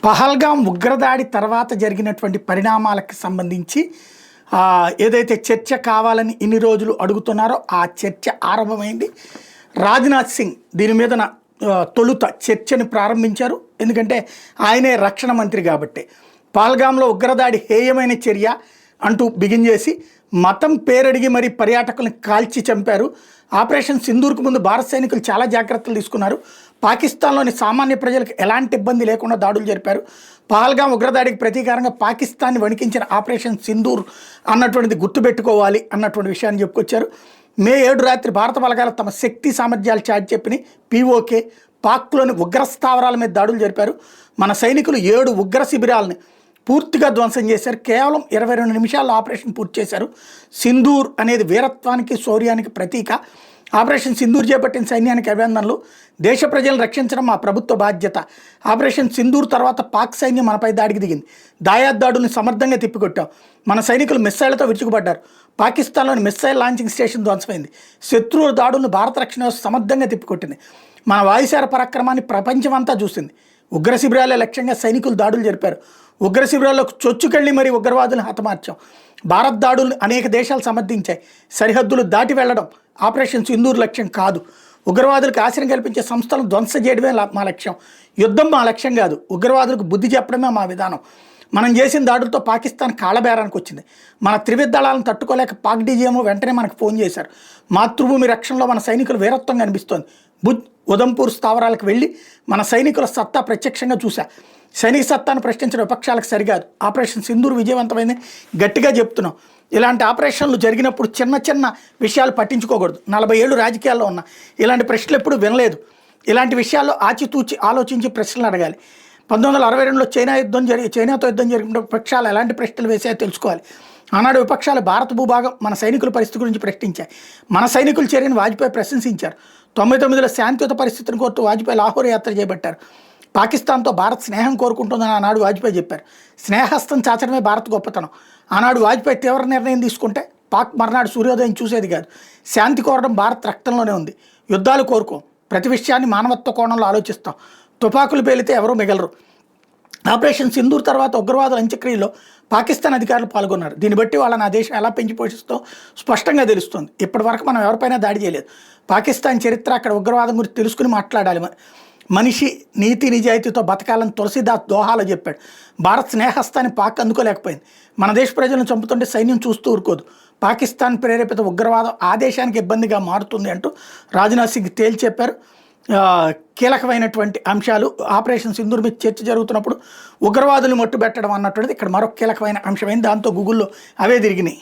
పహల్గాం ఉగ్రదాడి తర్వాత జరిగినటువంటి పరిణామాలకు సంబంధించి ఏదైతే చర్చ కావాలని ఇన్ని రోజులు అడుగుతున్నారో ఆ చర్చ ఆరంభమైంది. రాజ్నాథ్ సింగ్ దీని మీద తొలుత చర్చని ప్రారంభించారు. ఎందుకంటే ఆయనే రక్షణ మంత్రి కాబట్టి. పహల్గాంలో ఉగ్రదాడి హేయమైన చర్య అంటూ బిగిన్ చేసి మతం పేరడిగి మరి పర్యాటకులను కాల్చి చంపారు. ఆపరేషన్ సింధూర్కు ముందు భారత సైనికులు చాలా జాగ్రత్తలు తీసుకున్నారు. పాకిస్తాన్లోని సామాన్య ప్రజలకు ఎలాంటి ఇబ్బంది లేకుండా దాడులు జరిపారు. పహల్గాం ఉగ్రదాడికి ప్రతీకారంగా పాకిస్తాన్ని వణికించిన ఆపరేషన్ సింధూర్ అన్నటువంటిది గుర్తుపెట్టుకోవాలి అన్నటువంటి విషయాన్ని చెప్పుకొచ్చారు. మే 7 రాత్రి భారత బలగాలు తమ శక్తి సామర్థ్యాలు చాటి చెప్పిన పీఓకే పాక్లోని ఉగ్ర స్థావరాల మీద దాడులు జరిపారు. మన సైనికులు 7 ఉగ్ర శిబిరాలని పూర్తిగా ధ్వంసం చేశారు. కేవలం 22 నిమిషాల్లో ఆపరేషన్ పూర్తి చేశారు. సింధూర్ అనేది వీరత్వానికి శౌర్యానికి ప్రతీక. ఆపరేషన్ సింధూర్ చేపట్టిన సైన్యానికి అభినందనలు. దేశ ప్రజలను రక్షించడం మా ప్రభుత్వ బాధ్యత. ఆపరేషన్ సింధూర్ తర్వాత పాక్ సైన్యం మనపై దాడికి దిగింది. దాయాద్ దాడుల్ని సమర్థంగా తిప్పికొట్టాం. మన సైనికులు మిస్సైళ్లతో విరుచుకుపడ్డారు. పాకిస్తాన్లోని మిస్సైల్ లాంచింగ్ స్టేషన్ ధ్వంసమైంది. శత్రువుల దాడులను భారత రక్షణ వ్యవస్థ సమర్థంగా తిప్పికొట్టింది. మన వాయుసేన పరాక్రమాన్ని ప్రపంచమంతా చూసింది. ఉగ్ర శిబిరాలే లక్ష్యంగా సైనికులు దాడులు జరిపారు. ఉగ్ర శిబిరాల్లోకి చొచ్చుకెళ్లి మరీ ఉగ్రవాదులను హతమార్చాం. భారత్ దాడులను అనేక దేశాలు సమర్థించాయి. సరిహద్దులు దాటి వెళ్లడం ఆపరేషన్ సింధూర్ లక్ష్యం కాదు. ఉగ్రవాదులకు ఆశ్రయం కల్పించే సంస్థలను ధ్వంసం చేయడమే మా లక్ష్యం. యుద్ధం మా లక్ష్యం కాదు. ఉగ్రవాదులకు బుద్ధి చెప్పడమే మా విధానం. మనం చేసిన దాడులతో పాకిస్తాన్ కాళ్ళబేరానికి వచ్చింది. మన త్రివిధ దళాలను తట్టుకోలేక పాక్ డీజీఎంఓ వెంటనే మనకు ఫోన్ చేశారు. మాతృభూమి రక్షణలో మన సైనికులు వీరత్వం కనిపిస్తోంది. ఉదంపూర్ స్థావరాలకు వెళ్ళి మన సైనికుల సత్తా ప్రత్యక్షంగా చూశా. సైనిక సత్తాను ప్రశ్నించిన విపక్షాలకు సరికాదు. ఆపరేషన్ సింధూర్ విజయవంతమైంది గట్టిగా చెప్తున్నాం. ఇలాంటి ఆపరేషన్లు జరిగినప్పుడు చిన్న చిన్న విషయాలు పట్టించుకోకూడదు. 40 ఏళ్ళు రాజకీయాల్లో ఉన్నా ఇలాంటి ప్రశ్నలు ఎప్పుడు వినలేదు. ఇలాంటి విషయాల్లో ఆచితూచి ఆలోచించి ప్రశ్నలు అడగాలి. 1962లో చైనాతో యుద్ధం జరిగిన విపక్షాలు ఎలాంటి ప్రశ్నలు వేసాయో తెలుసుకోవాలి. ఆనాడు విపక్షాలు భారత భూభాగం మన సైనికుల పరిస్థితి గురించి ప్రశ్నించాయి. మన సైనికులు చర్యను వాజ్పేయి ప్రశంసించారు. 99లో శాంతియుత పరిస్థితిని కోరుతూ వాజ్పేయి లాహోర్ యాత్ర చేపట్టారు. పాకిస్తాన్తో భారత్ స్నేహం కోరుకుంటుందని ఆనాడు వాజ్పేయి చెప్పారు. స్నేహస్తం చాచడమే భారత్ గొప్పతనం. ఆనాడు వాజ్పేయి తీవ్ర నిర్ణయం తీసుకుంటే పాక్ మర్నాడు సూర్యోదయం చూసేది కాదు. శాంతి కోరడం భారత్ రక్తంలోనే ఉంది. యుద్ధాలు కోరుకోం. ప్రతి విషయాన్ని మానవత్వ కోణంలో ఆలోచిస్తాం. తుపాకులు పేలితే ఎవరూ మిగలరు. ఆపరేషన్ సింధూర్ తర్వాత ఉగ్రవాదుల అంత్యక్రియలో పాకిస్తాన్ అధికారులు పాల్గొన్నారు. దీన్ని బట్టి వాళ్ళని ఆ దేశం ఎలా పెంచి పోషిస్తో స్పష్టంగా తెలుస్తుంది. ఇప్పటి వరకు మనం ఎవరిపైనా దాడి చేయలేదు. పాకిస్తాన్ చరిత్ర అక్కడ ఉగ్రవాదం గురించి తెలుసుకుని మాట్లాడాలి. మనిషి నీతి నిజాయితీతో బతకాలని తులసీదాస్ దోహాలో చెప్పాడు. భారత్ స్నేహస్తాన్ని పాక్ అందుకోలేకపోయింది. మన దేశ ప్రజలను చంపుతుంటే సైన్యం చూస్తూ ఊరుకోదు. పాకిస్తాన్ ప్రేరేపిత ఉగ్రవాదం ఆ దేశానికి ఇబ్బందిగా మారుతుంది అంటూ రాజ్నాథ్ సింగ్ తేల్చి చెప్పారు. కీలకమైనటువంటి అంశాలు ఆపరేషన్ సింధూర్ మీద చర్చ జరుగుతున్నప్పుడు ఉగ్రవాదులు మట్టుబెట్టడం అన్నటువంటిది ఇక్కడ మరొక కీలకమైన అంశమైంది. దాంతో గూగుల్లో అవే తిరిగినాయి.